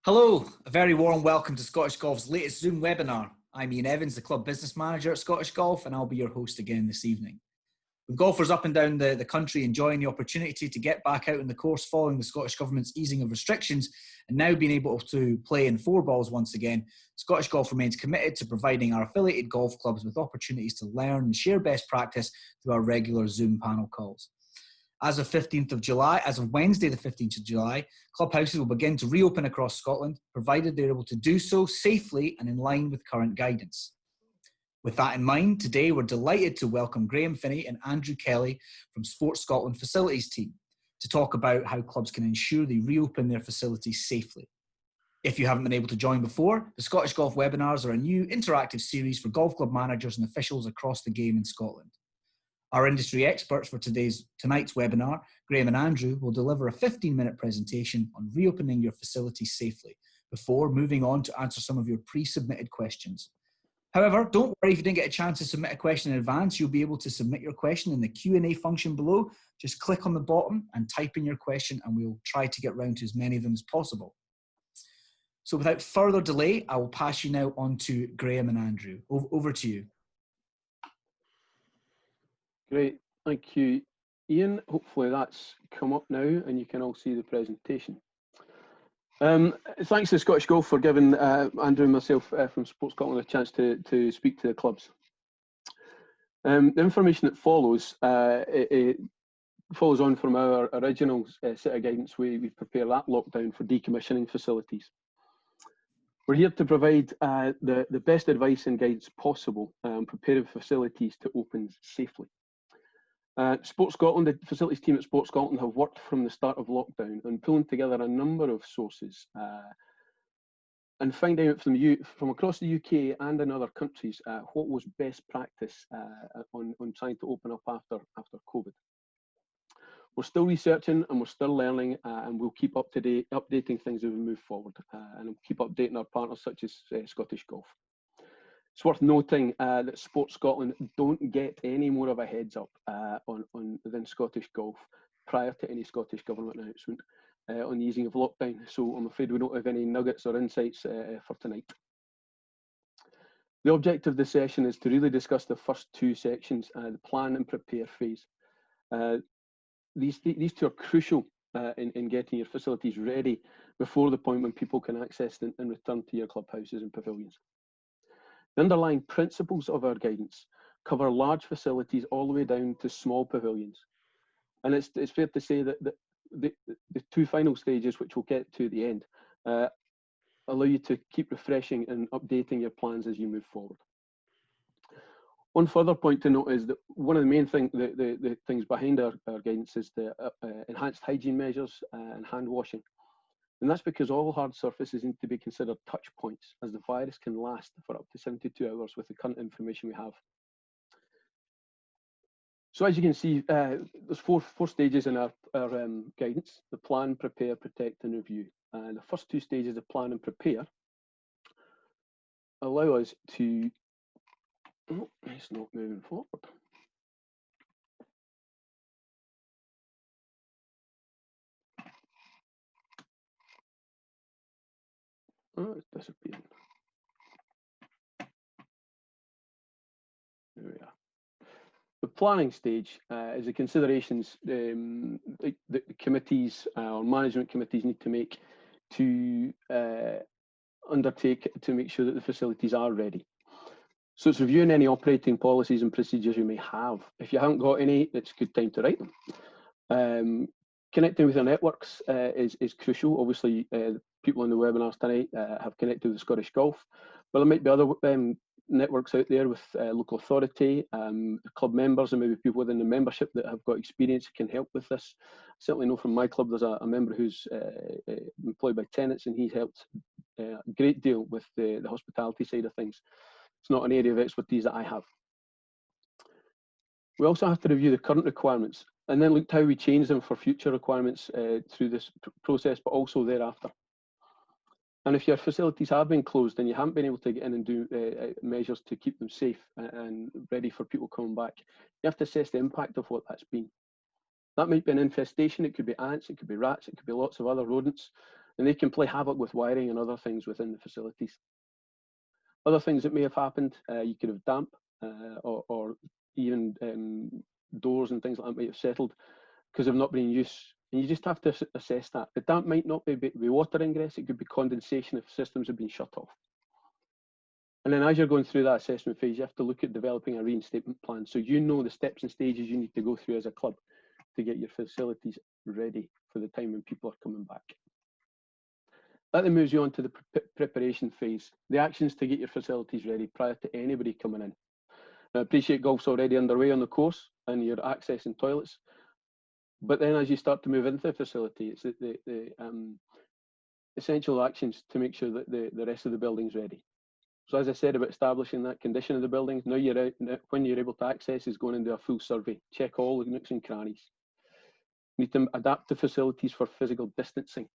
Hello, a very warm welcome to Scottish Golf's latest Zoom webinar. I'm Ian Evans, the Club Business Manager at Scottish Golf, and I'll be your host again this evening. With golfers up and down the country enjoying the opportunity to get back out on the course following the Scottish Government's easing of restrictions and now being able to play in 4 balls once again, Scottish Golf remains committed to providing our affiliated golf clubs with opportunities to learn and share best practice through our regular Zoom panel calls. As of Wednesday the 15th of July, clubhouses will begin to reopen across Scotland, provided they're able to do so safely and in line with current guidance. With that in mind, today we're delighted to welcome Graham Finney and Andrew Kelly from Sports Scotland Facilities team to talk about how clubs can ensure they reopen their facilities safely. If you haven't been able to join before, the Scottish Golf webinars are a new interactive series for golf club managers and officials across the game in Scotland. Our industry experts for tonight's webinar, Graham and Andrew, will deliver a 15-minute presentation on reopening your facilities safely before moving on to answer some of your pre-submitted questions. However, don't worry if you didn't get a chance to submit a question in advance. You'll be able to submit your question in the Q&A function below. Just click on the bottom and type in your question and we'll try to get round to as many of them as possible. So without further delay, I will pass you now on to Graham and Andrew. Over to you. Great, thank you, Ian. Hopefully that's come up now and you can all see the presentation. Thanks to Scottish Golf for giving Andrew and myself from Sports Scotland a chance to speak to the clubs. The information that follows, it follows on from our original set of guidance. We prepare that lockdown for decommissioning facilities. We're here to provide the best advice and guidance possible, preparing facilities to open safely. Sports Scotland, the facilities team at Sports Scotland have worked from the start of lockdown and pulling together a number of sources and finding out from across the UK and in other countries what was best practice on trying to open up after COVID. We're still researching and we're still learning and we'll keep up to date, updating things as we move forward and we'll keep updating our partners such as Scottish Golf. It's worth noting that Sports Scotland don't get any more of a heads up than Scottish Golf prior to any Scottish Government announcement on the easing of lockdown. So I'm afraid we don't have any nuggets or insights for tonight. The objective of the session is to really discuss the first 2 sections, the plan and prepare phase. These 2 are crucial in getting your facilities ready before the point when people can access and return to your clubhouses and pavilions. The underlying principles of our guidance cover large facilities all the way down to small pavilions. And it's fair to say that the 2 final stages, which we'll get to at the end, allow you to keep refreshing and updating your plans as you move forward. One further point to note is that one of the main the things behind our guidance is the enhanced hygiene measures and hand washing. And that's because all hard surfaces need to be considered touch points, as the virus can last for up to 72 hours with the current information we have. So as you can see, there's four stages in our guidance: the plan, prepare, protect and review. And the first 2 stages of plan and prepare allow us to, oh, it's not moving forward. Oh, it's disappearing. There we are. The planning stage is the considerations the committees or management committees need to make to undertake to make sure that the facilities are ready. So it's reviewing any operating policies and procedures you may have. If you haven't got any, it's a good time to write them. Connecting with your networks is crucial. Obviously, people in the webinars tonight have connected with Scottish Golf, but there might be other networks out there with local authority, club members and maybe people within the membership that have got experience can help with this. I certainly know from my club there's a member who's employed by tenants and he's helped a great deal with the hospitality side of things. It's not an area of expertise that I have. We also have to review the current requirements and then look at how we change them for future requirements through this process, but also thereafter. And if your facilities have been closed and you haven't been able to get in and do measures to keep them safe and ready for people coming back, you have to assess the impact of what that's been. That might be an infestation, it could be ants, it could be rats, it could be lots of other rodents. and they can play havoc with wiring and other things within the facilities. Other things that may have happened, you could have damp or even doors and things like that might have settled because they've not been in use. And you just have to assess that. The damp might not be water ingress, it could be condensation if systems have been shut off. And then as you're going through that assessment phase, you have to look at developing a reinstatement plan. So you know the steps and stages you need to go through as a club to get your facilities ready for the time when people are coming back. That then moves you on to the preparation phase, the actions to get your facilities ready prior to anybody coming in. Now, I appreciate golf's already underway on the course and you're accessing toilets, but then as you start to move into the facility, it's the essential actions to make sure that the rest of the building's ready. So as I said about establishing that condition of the building, now when you're able to access is going into a full survey, check all the nooks and crannies. You need to adapt the facilities for physical distancing.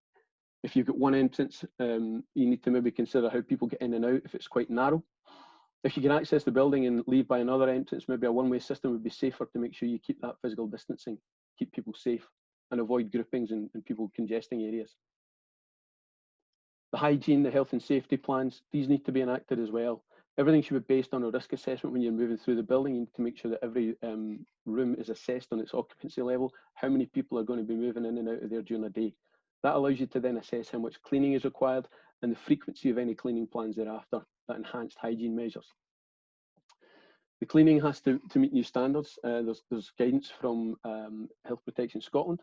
If you've got one entrance, you need to maybe consider how people get in and out if it's quite narrow. If you can access the building and leave by another entrance, maybe a one-way system would be safer to make sure you keep that physical distancing, keep people safe and avoid groupings and people congesting areas. The hygiene, the health and safety plans, these need to be enacted as well. Everything should be based on a risk assessment when you're moving through the building. You need to make sure that every room is assessed on its occupancy level, how many people are going to be moving in and out of there during the day. That allows you to then assess how much cleaning is required and the frequency of any cleaning plans thereafter, that enhanced hygiene measures. The cleaning has to meet new standards. There's guidance from Health Protection Scotland.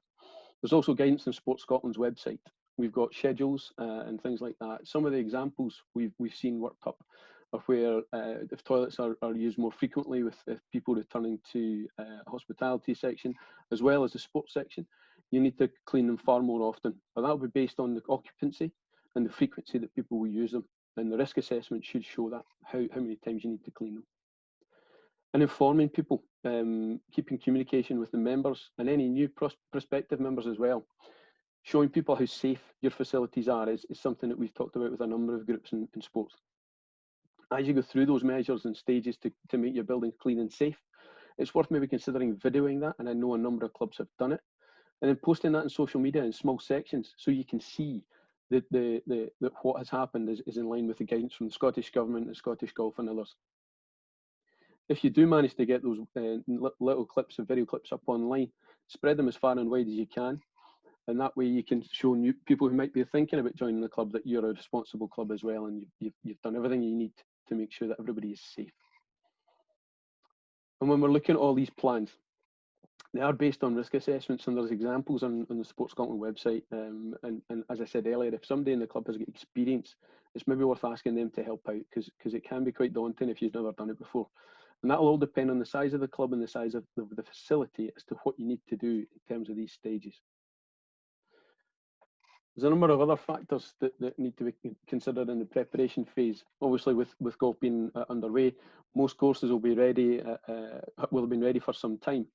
There's also guidance on Sports Scotland's website. We've got schedules and things like that. Some of the examples we've seen worked up of where if toilets are used more frequently with people returning to hospitality section, as well as the sports section, you need to clean them far more often. But that will be based on the occupancy and the frequency that people will use them. And the risk assessment should show that, how many times you need to clean them. And informing people, keeping communication with the members and any new prospective members as well. Showing people how safe your facilities are is something that we've talked about with a number of groups in sports. As you go through those measures and stages to make your building clean and safe, it's worth maybe considering videoing that, and I know a number of clubs have done it, and then posting that in social media in small sections so you can see that what has happened is in line with the guidance from the Scottish Government, the Scottish Golf and others. If you do manage to get those little clips and video clips up online, spread them as far and wide as you can. And that way you can show new people who might be thinking about joining the club that you're a responsible club as well, and you've done everything you need to make sure that everybody is safe. And when we're looking at all these plans, they are based on risk assessments, and there's examples on the Sports Scotland website. And as I said earlier, if somebody in the club has got experience, it's maybe worth asking them to help out because it can be quite daunting if you've never done it before. And that will all depend on the size of the club and the size of the facility as to what you need to do in terms of these stages. There's a number of other factors that need to be considered in the preparation phase. Obviously, with golf being underway, most courses will be ready, will have been ready for some time.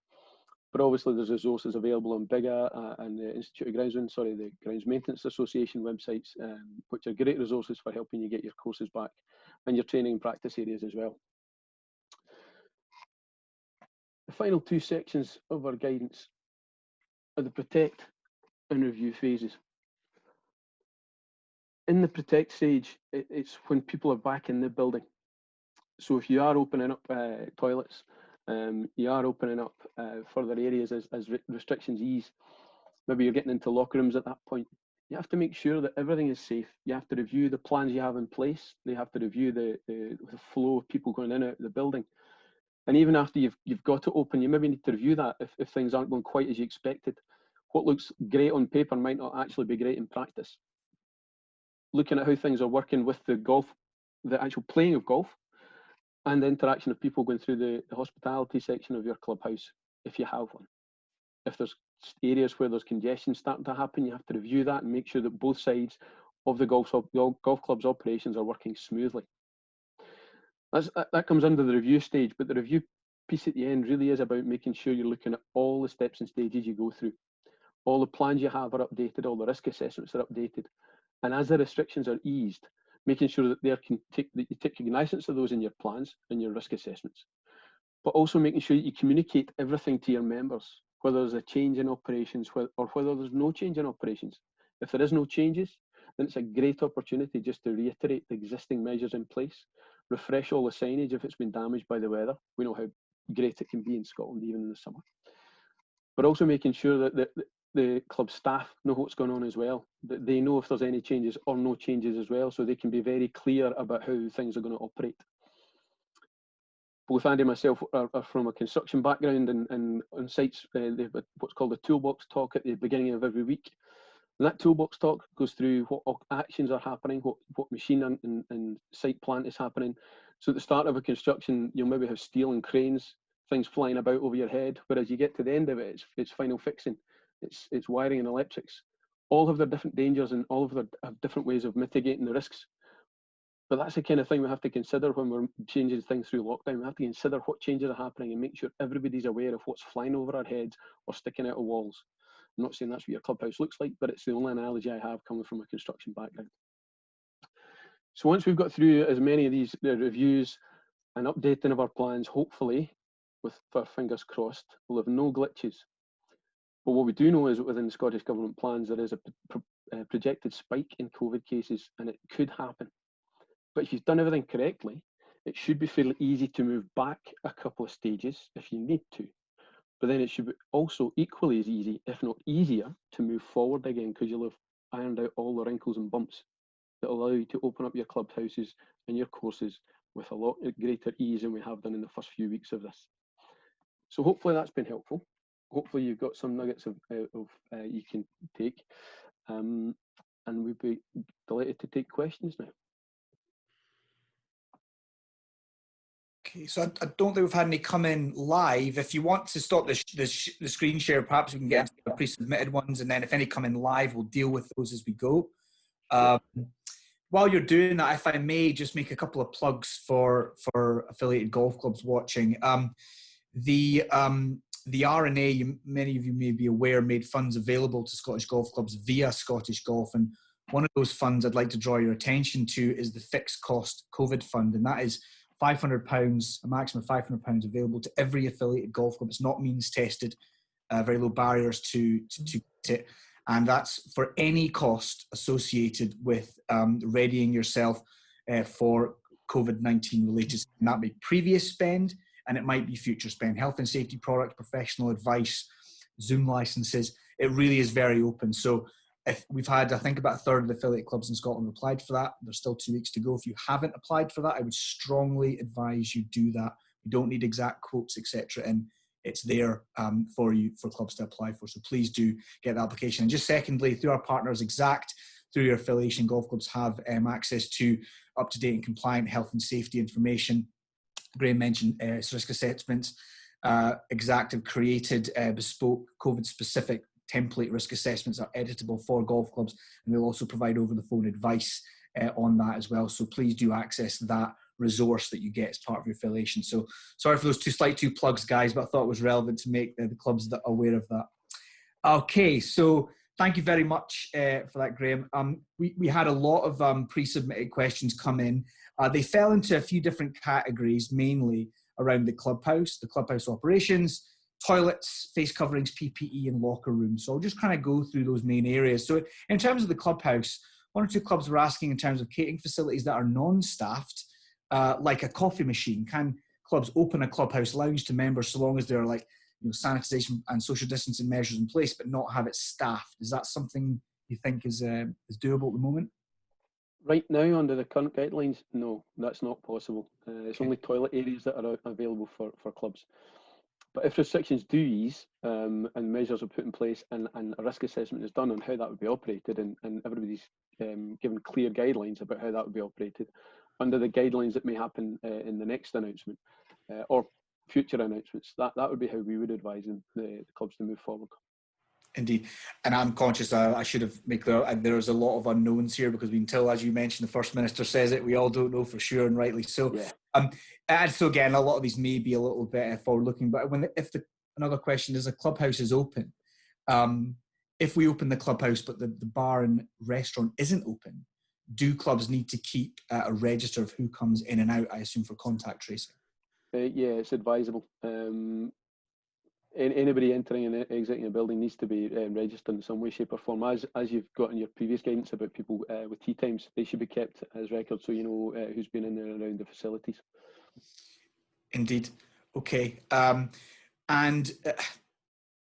But obviously, there's resources available on BIGA and the Institute of Groundsmen, the Grounds Maintenance Association websites, which are great resources for helping you get your courses back and your training and practice areas as well. The final two sections of our guidance are the protect and review phases. In the protect stage, it's when people are back in the building. So if you are opening up toilets, you are opening up further areas as restrictions ease, maybe you're getting into locker rooms at that point, you have to make sure that everything is safe. You have to review the plans you have in place. You have to review the flow of people going in and out of the building. And even after you've got it open, you maybe need to review that if things aren't going quite as you expected. What looks great on paper might not actually be great in practice. Looking at how things are working with the golf, the actual playing of golf, and the interaction of people going through the hospitality section of your clubhouse, if you have one. If there's areas where there's congestion starting to happen, you have to review that and make sure that both sides of the golf club's operations are working smoothly. That comes under the review stage, but the review piece at the end really is about making sure you're looking at all the steps and stages you go through. All the plans you have are updated, all the risk assessments are updated. And as the restrictions are eased, making sure that you take cognizance of those in your plans and your risk assessments, but also making sure that you communicate everything to your members, whether there's a change in operations or whether there's no change in operations. If there is no changes, then it's a great opportunity just to reiterate the existing measures in place, refresh all the signage if it's been damaged by the weather. We know how great it can be in Scotland, even in the summer. But also making sure that the club staff know what's going on as well, that they know if there's any changes or no changes as well, so they can be very clear about how things are going to operate. Both Andy and myself are from a construction background, and on sites, they have what's called a toolbox talk at the beginning of every week. And that toolbox talk goes through what actions are happening, what machine and site plant is happening. So at the start of a construction, you'll maybe have steel and cranes, things flying about over your head, whereas you get to the end of it, it's final fixing, it's wiring and electrics. All have their different dangers, and all of them have different ways of mitigating the risks. But that's the kind of thing we have to consider when we're changing things through lockdown. We have to consider what changes are happening and make sure everybody's aware of what's flying over our heads or sticking out of walls. I'm not saying that's what your clubhouse looks like, but it's the only analogy I have coming from a construction background. So once we've got through as many of these reviews and updating of our plans, hopefully, with our fingers crossed, we'll have no glitches. But what we do know is that within the Scottish Government plans, there is a projected spike in COVID cases, and it could happen. But if you've done everything correctly, it should be fairly easy to move back a couple of stages if you need to. But then it should be also equally as easy, if not easier, to move forward again, because you'll have ironed out all the wrinkles and bumps that allow you to open up your clubhouses and your courses with a lot greater ease than we have done in the first few weeks of this. So hopefully that's been helpful. Hopefully you've got some nuggets of you can take, and we'd be delighted to take questions now. Okay, so I don't think we've had any come in live. If you want to stop the screen share, perhaps we can get into the pre-submitted ones, and then if any come in live, we'll deal with those as we go. While you're doing that, if I may just make a couple of plugs for affiliated golf clubs watching. The RNA, many of you may be aware, made funds available to Scottish golf clubs via Scottish Golf, and one of those funds I'd like to draw your attention to is the fixed cost COVID fund, and that is £500, a maximum of £500 available to every affiliated golf club. It's not means tested, very low barriers to get it. And that's for any cost associated with readying yourself for COVID-19 related. And that may be previous spend, and it might be future spend. Health and safety product, professional advice, Zoom licenses. It really is very open. So if we've had, I think, about a third of the affiliate clubs in Scotland applied for that. There's still 2 weeks to go. If you haven't applied for that, I would strongly advise you do that. We don't need exact quotes, etc. And it's there for you, for clubs to apply for. So please do get the application. And just secondly, through our partners Exact, through your affiliation, golf clubs have access to up-to-date and compliant health and safety information. Graham mentioned risk assessments. Exact have created bespoke COVID-specific template risk assessments are editable for golf clubs, and they'll also provide over-the-phone advice on that as well. So please do access that resource that you get as part of your affiliation. So sorry for those two plugs, guys, but I thought it was relevant to make the clubs that are aware of that. Okay, so thank you very much for that, Graham. We had a lot of pre-submitted questions come in. They fell into a few different categories, mainly around the clubhouse operations, toilets, face coverings, PPE, and locker rooms. So I'll just kind of go through those main areas. So in terms of the clubhouse, one or two clubs were asking in terms of catering facilities that are non-staffed, like a coffee machine. Can clubs open a clubhouse lounge to members so long as there are like, sanitisation and social distancing measures in place, but not have it staffed? Is that something you think is doable at the moment? Right now, under the current guidelines, no, that's not possible. It's only toilet areas that are available for clubs. But if restrictions do ease and measures are put in place and a risk assessment is done on how that would be operated, and everybody's given clear guidelines about how that would be operated, under the guidelines that may happen in the next announcement or future announcements, that would be how we would advise the clubs to move forward. Indeed. And I'm conscious I should have made clear there's a lot of unknowns here, because until, as you mentioned, the First Minister says it, we all don't know for sure, and rightly so. Yeah. And so again, a lot of these may be a little bit forward-looking, but another question is, a clubhouse is open. If we open the clubhouse but the bar and restaurant isn't open, do clubs need to keep a register of who comes in and out, I assume, for contact tracing? Yeah, it's advisable. Anybody entering and exiting a building needs to be registered in some way, shape or form. As you've got in your previous guidance about people with tea times, they should be kept as records so you know who's been in there and around the facilities. Indeed. Okay. And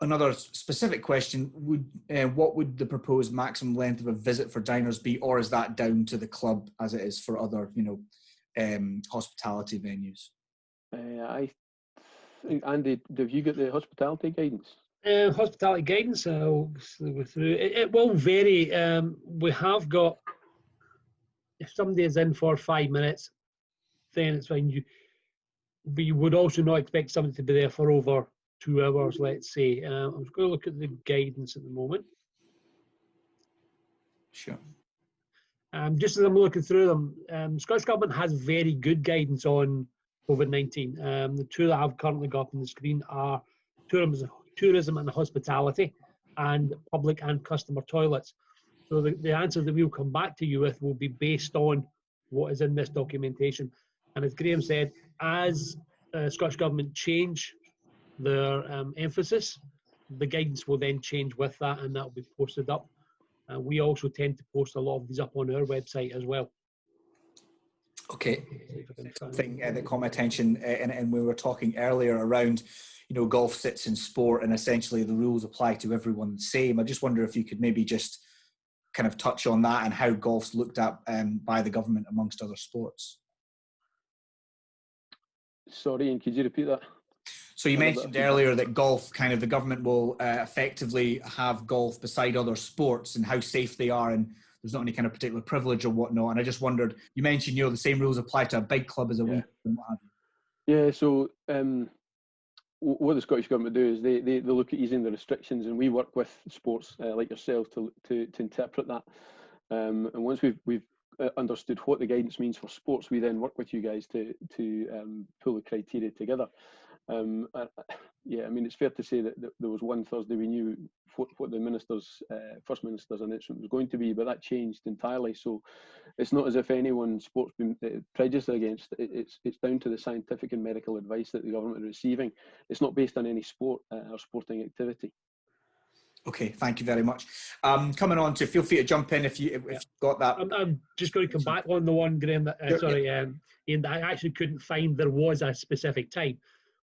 another specific question, what would the proposed maximum length of a visit for diners be, or is that down to the club as it is for other, hospitality venues? I think, Andy, have you got the hospitality guidance? Hospitality guidance, I'll go through. It will vary. We have got, if somebody is in for 5 minutes, then it's fine. We would also not expect somebody to be there for over 2 hours, let's say. I'm just going to look at the guidance at the moment. Sure. Just as I'm looking through them, Scottish Government has very good guidance on COVID-19. The two that I've currently got up on the screen are tourism and hospitality, and public and customer toilets. So the answer that we'll come back to you with will be based on what is in this documentation. And as Graham said, as Scottish Government change their emphasis, the guidance will then change with that, and that will be posted up. We also tend to post a lot of these up on our website as well. Okay. Something that caught my attention, and we were talking earlier around, golf sits in sport, and essentially the rules apply to everyone the same. I just wonder if you could maybe just kind of touch on that and how golf's looked at by the government amongst other sports. Sorry, and could you repeat that? So you mentioned earlier that golf, kind of the government will effectively have golf beside other sports and how safe they are, and there's not any kind of particular privilege or whatnot. And I just wondered, you mentioned, the same rules apply to a big club as a wee club and what have you. Yeah, so what the Scottish Government do is they look at easing the restrictions, and we work with sports like yourself to interpret that. And once we've understood what the guidance means for sports, we then work with you guys to pull the criteria together. It's fair to say that there was one Thursday we knew what the First Minister's announcement was going to be, but that changed entirely. So it's not as if anyone's sport's been prejudiced against. It's down to the scientific and medical advice that the government are receiving. It's not based on any sport or sporting activity. Okay, thank you very much. Coming on to, feel free to jump in if you've got that. I'm just going to come back on the one, Graham, Ian, that I actually couldn't find there was a specific time.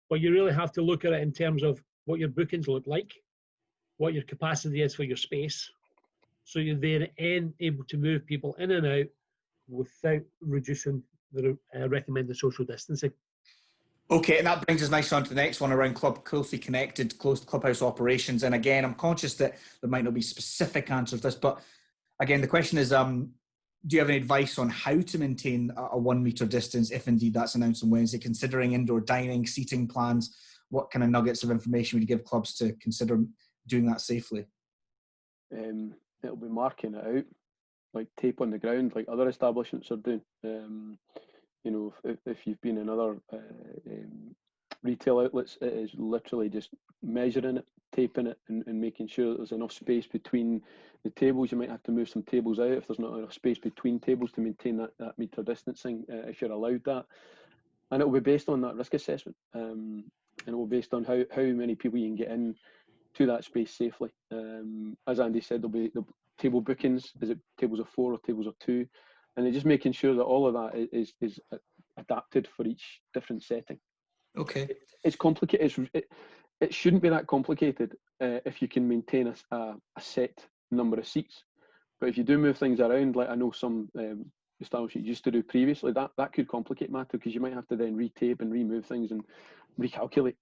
But you really have to look at it in terms of what your bookings look like, what your capacity is for your space, so you're then able to move people in and out without reducing the recommended social distancing. Okay, and that brings us nicely on to the next one around closely connected, closed clubhouse operations. And again, I'm conscious that there might not be specific answers to this, but again, the question is, do you have any advice on how to maintain a 1 metre distance, if indeed that's announced on Wednesday, considering indoor dining, seating plans? What kind of nuggets of information would you give clubs to consider doing that safely? It'll be marking it out, like tape on the ground, like other establishments are doing. If you've been in other retail outlets, it is literally just measuring it, taping it, and making sure that there's enough space between the tables. You might have to move some tables out if there's not enough space between tables to maintain that metre distancing, if you're allowed that. And it will be based on that risk assessment, and it will be based on how many people you can get in to that space safely. As Andy said, there'll be table bookings. Is it tables of 4 or tables of 2? And they're just making sure that all of that is adapted for each different setting. Okay. It's complicated. It shouldn't be that complicated if you can maintain a set number of seats. But if you do move things around, like I know some establishments used to do previously, that could complicate matter, because you might have to then retape and remove things and recalculate.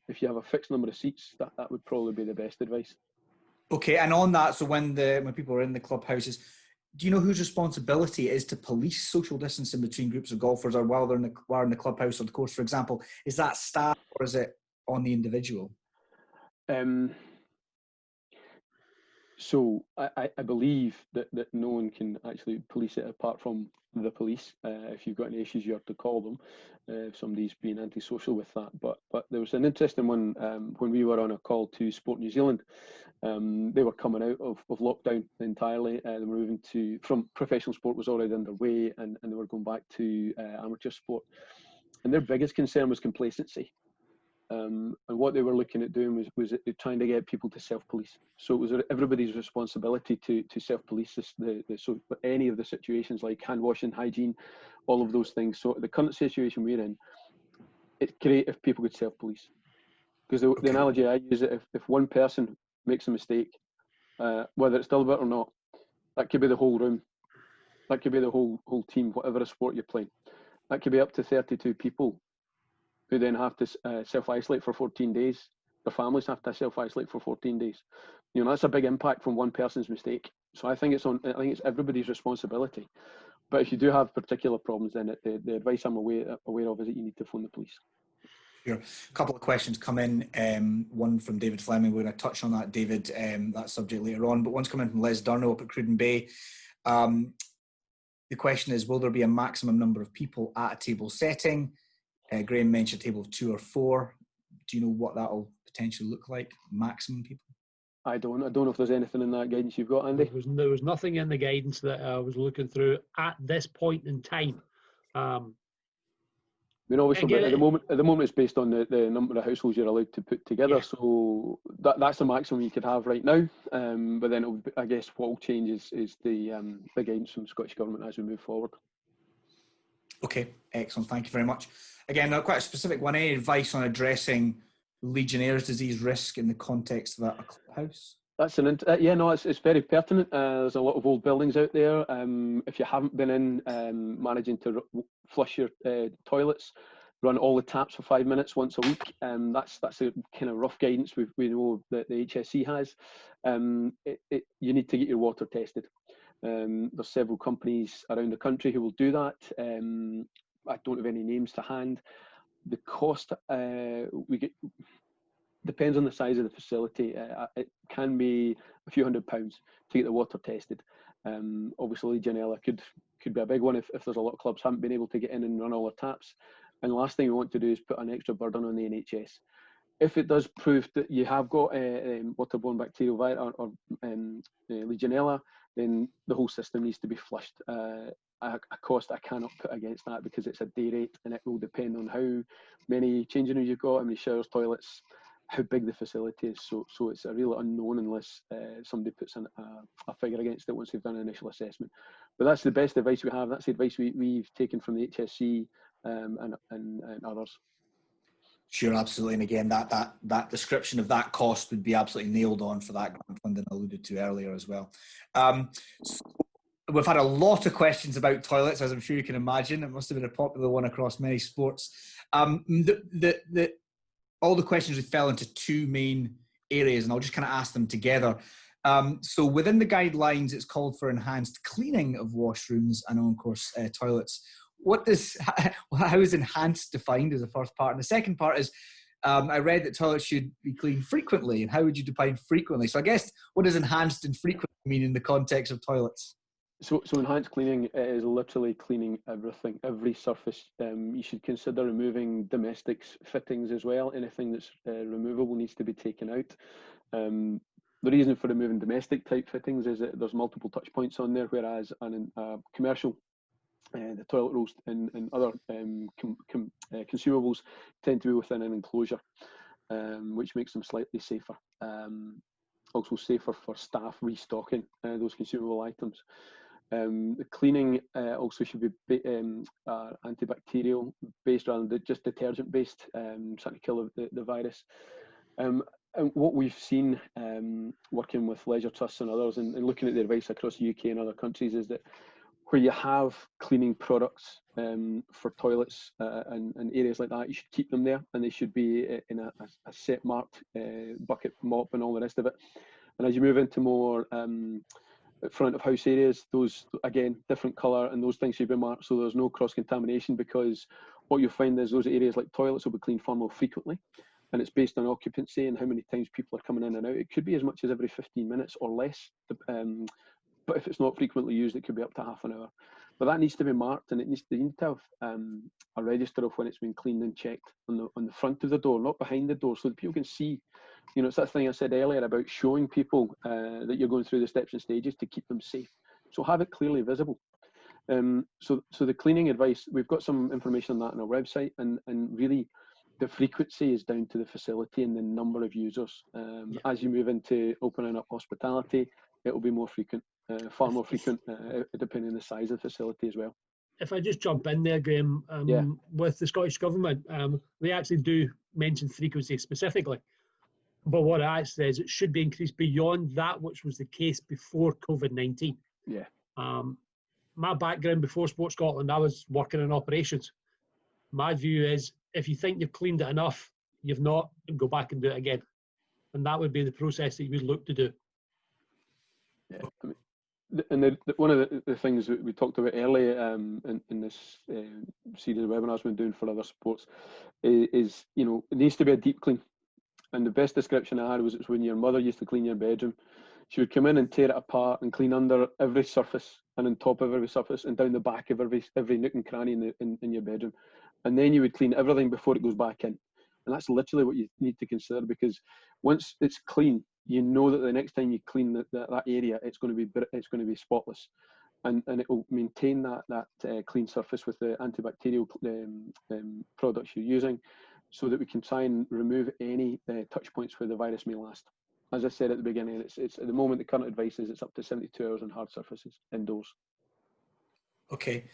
If you have a fixed number of seats, that would probably be the best advice. Okay, and on that, so when people are in the clubhouses, do you know whose responsibility it is to police social distancing between groups of golfers, or while they're in the clubhouse or the course, for example? Is that staff, or is it on the individual? So I believe that no one can actually police it apart from the police. If you've got any issues, you have to call them if somebody's being antisocial with that. But there was an interesting one when we were on a call to Sport New Zealand. They were coming out of lockdown entirely. They were moving from professional sport was already underway, and they were going back to amateur sport. And their biggest concern was complacency. And what they were looking at doing was trying to get people to self-police. So it was everybody's responsibility to self-police so any of the situations like hand washing, hygiene, all of those things. So the current situation we're in, it's great if people could self-police. Because the analogy I use it, if one person makes a mistake, whether it's deliberate or not, that could be the whole room. That could be the whole team, whatever sport you're playing. That could be up to 32 people who then have to self-isolate for 14 days. Their families have to self-isolate for 14 days. You know, that's a big impact from one person's mistake. So I think it's everybody's responsibility. But if you do have particular problems, then the advice I'm aware of is that you need to phone the police. Sure. A couple of questions come in. One from David Fleming. We're going to touch on that, David, that subject later on. But one's coming from Les Durno up at Cruden Bay. The question is, will there be a maximum number of people at a table setting? Graham mentioned a table of 2 or 4. Do you know what that will potentially look like? Maximum people? I don't know if there's anything in that guidance you've got, Andy. There was nothing in the guidance that I was looking through at this point in time. I mean, obviously, but at the moment, it's based on the number of households you're allowed to put together. Yeah. So that's the maximum you could have right now. But then, I guess, what will change is the guidance from the Scottish Government as we move forward. Okay, excellent. Thank you very much. Again, quite a specific one. Any advice on addressing Legionnaire's disease risk in the context of a clubhouse? That's it's very pertinent. There's a lot of old buildings out there. If you haven't been in managing to flush your toilets, run all the taps for 5 minutes once a week. That's a kind of rough guidance we know that the HSE has. You need to get your water tested. There's several companies around the country who will do that. I don't have any names to hand. The cost depends on the size of the facility. It can be a few £100s to get the water tested. Obviously, Legionella could be a big one if there's a lot of clubs haven't been able to get in and run all their taps. And the last thing we want to do is put an extra burden on the NHS. If it does prove that you have got waterborne bacterial virus or Legionella, then the whole system needs to be flushed. A cost I cannot put against that because it's a day rate and it will depend on how many changing rooms you've got, how many showers, toilets, how big the facility is. So it's a real unknown unless somebody puts a figure against it once they've done an initial assessment. But that's the best advice we have. That's the advice we've taken from the HSC and others. Sure, absolutely. And again, that description of that cost would be absolutely nailed on for that grant funding I alluded to earlier as well. So we've had a lot of questions about toilets, as I'm sure you can imagine. It must have been a popular one across many sports. All the questions we fell into 2 main areas, and I'll just kind of ask them together. So within the guidelines, it's called for enhanced cleaning of washrooms and on-course toilets. How is enhanced defined as the first part? And the second part is, I read that toilets should be cleaned frequently. And how would you define frequently? So I guess, what does enhanced and frequent mean in the context of toilets? So enhanced cleaning is literally cleaning everything, every surface. You should consider removing domestics fittings as well. Anything that's removable needs to be taken out. The reason for removing domestic type fittings is that there's multiple touch points on there, whereas on commercial, the toilet rolls and other consumables tend to be within an enclosure, which makes them slightly safer. Also safer for staff restocking those consumable items. The cleaning also should be antibacterial based rather than just detergent based, trying to kill the virus. And what we've seen working with leisure trusts and others and looking at the advice across the UK and other countries is that where you have cleaning products for toilets and areas like that, you should keep them there, and they should be in a set marked bucket, mop and all the rest of it. And as you move into more front of house areas, those, again, different colour, and those things should be marked so there's no cross-contamination, because what you'll find is those areas like toilets will be cleaned far more frequently, and it's based on occupancy and how many times people are coming in and out. It could be as much as every 15 minutes or less, but if it's not frequently used, it could be up to half an hour. But that needs to be marked, and you need to have a register of when it's been cleaned and checked on the front of the door, not behind the door, so that people can see. You know, it's that thing I said earlier about showing people that you're going through the steps and stages to keep them safe. So have it clearly visible. So the cleaning advice, we've got some information on that on our website, and really the frequency is down to the facility and the number of users. As you move into opening up hospitality, it will be more frequent, far more frequent, depending on the size of the facility as well. If I just jump in there, Graham, with the Scottish Government, they actually do mention frequency specifically. But what it actually says, it should be increased beyond that which was the case before COVID-19. Yeah. My background before Sports Scotland, I was working in operations. My view is, if you think you've cleaned it enough, you've not, go back and do it again. And that would be the process that you would look to do. Yeah. I mean, and one of the things that we talked about earlier in this series of webinars we've been doing for other sports is, you know, it needs to be a deep clean. And the best description I had was it's when your mother used to clean your bedroom. She would come in and tear it apart and clean under every surface and on top of every surface and down the back of every nook and cranny in your bedroom. And then you would clean everything before it goes back in. And that's literally what you need to consider, because once it's clean, you know that the next time you clean that area, it's going to be spotless, and it will maintain that clean surface with the antibacterial products you're using, so that we can try and remove any touch points where the virus may last. As I said at the beginning, it's at the moment the current advice is it's up to 72 hours on hard surfaces indoors. Okay.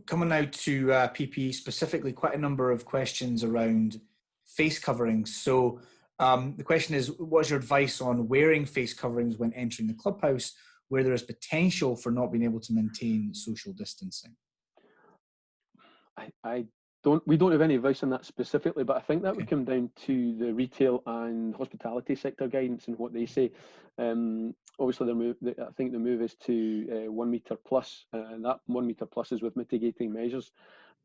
Coming now to PPE specifically, quite a number of questions around face coverings. So the question is, what's your advice on wearing face coverings when entering the clubhouse where there is potential for not being able to maintain social distancing? We don't have any advice on that specifically, but I think that Okay. would come down to the retail and hospitality sector guidance and what they say. Obviously, I think the move is to 1 metre plus, and that 1 metre plus is with mitigating measures.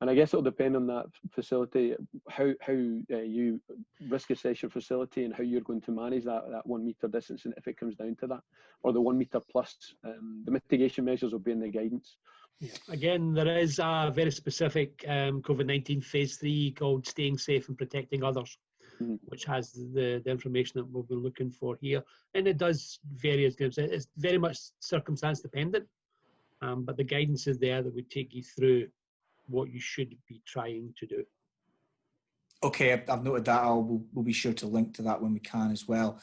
And I guess it'll depend on that facility, how you risk assess your facility and how you're going to manage that 1 metre distance, and if it comes down to that, or the 1 metre plus. The mitigation measures will be in the guidance. Yeah. Again, there is a very specific COVID-19 phase 3 called Staying Safe and Protecting Others, which has the information that we'll be looking for here. And it does vary, as Graham said, it's very much circumstance dependent, but the guidance is there that would take you through what you should be trying to do. Okay, I've noted that. We'll be sure to link to that when we can as well.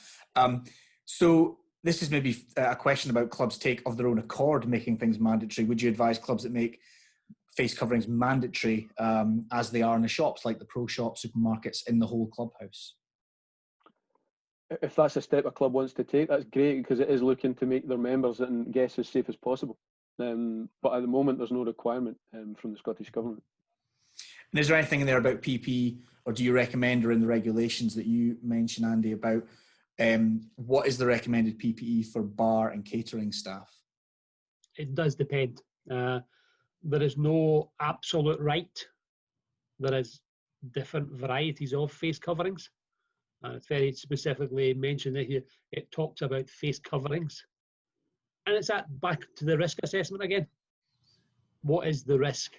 So this is maybe a question about clubs take of their own accord making things mandatory. Would you advise clubs that make face coverings mandatory as they are in the shops, like the pro shop, supermarkets, in the whole clubhouse? If that's a step a club wants to take, that's great, because it is looking to make their members and guests as safe as possible. But at the moment, there's no requirement from the Scottish Government. And is there anything in there about PPE, or do you recommend, or in the regulations that you mentioned, Andy, about what is the recommended PPE for bar and catering staff? It does depend. There is no absolute right. There is different varieties of face coverings. It's very specifically mentioned here. It talks about face coverings. And it's back to the risk assessment again. What is the risk?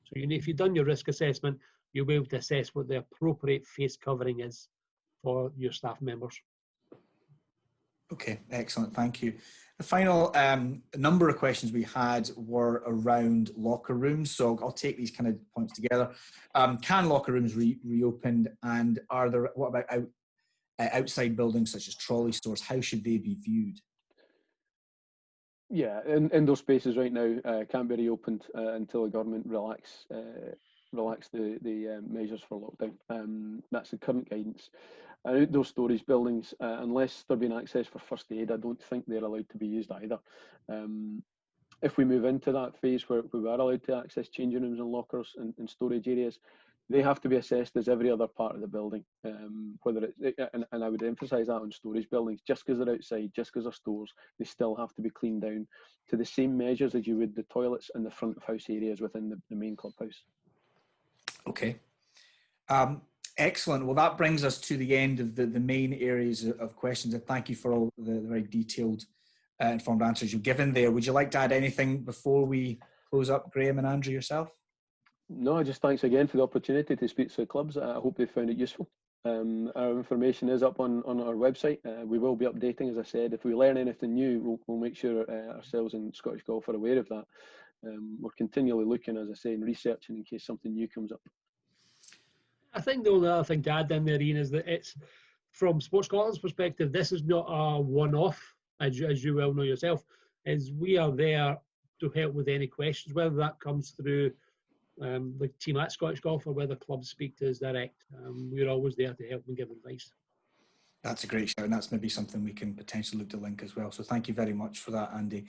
So if you've done your risk assessment, you'll be able to assess what the appropriate face covering is for your staff members. Okay, excellent, thank you. The final number of questions we had were around locker rooms, so I'll take these kind of points together. Can locker rooms reopen, and what about outside buildings such as trolley stores? How should they be viewed? Yeah, indoor spaces right now can't be reopened until the government relax the measures for lockdown. That's the current guidance. Outdoor storage buildings, unless they're being accessed for first aid, I don't think they're allowed to be used either. If we move into that phase where we are allowed to access changing rooms and lockers and storage areas, they have to be assessed as every other part of the building. And I would emphasise that on storage buildings, just because they're outside, just because they're stores, they still have to be cleaned down to the same measures as you would the toilets and the front of house areas within the main clubhouse. Okay. Excellent. Well, that brings us to the end of the main areas of questions. And thank you for all the very detailed, informed answers you've given there. Would you like to add anything before we close up, Graham and Andrew, yourself? No, just thanks again for the opportunity to speak to the clubs. I hope they found it useful. Our information is up on our website. We will be updating, as I said. If we learn anything new, we'll make sure ourselves and Scottish Golf are aware of that. We're continually looking, as I say, and researching in case something new comes up. I think the only other thing to add in there, Ian, is that it's, from Sports Scotland's perspective, this is not a one-off, as you well know yourself, is we are there to help with any questions, whether that comes through the team at Scottish Golf or whether clubs speak to us direct. We're always there to help and give advice. That's a great shout, and that's maybe something we can potentially look to link as well. So thank you very much for that, Andy.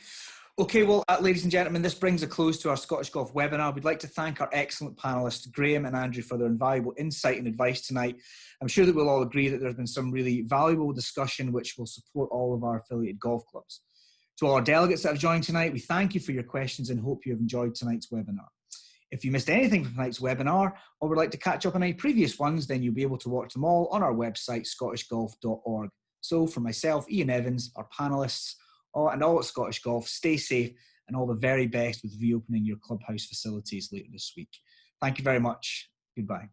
Okay, well, ladies and gentlemen, this brings a close to our Scottish Golf webinar. We'd like to thank our excellent panellists, Graham and Andrew, for their invaluable insight and advice tonight. I'm sure that we'll all agree that there's been some really valuable discussion which will support all of our affiliated golf clubs. To all our delegates that have joined tonight, we thank you for your questions and hope you have enjoyed tonight's webinar. If you missed anything from tonight's webinar or would like to catch up on any previous ones, then you'll be able to watch them all on our website, scottishgolf.org. So from myself, Ian Evans, our panellists, and all at Scottish Golf, stay safe and all the very best with reopening your clubhouse facilities later this week. Thank you very much. Goodbye.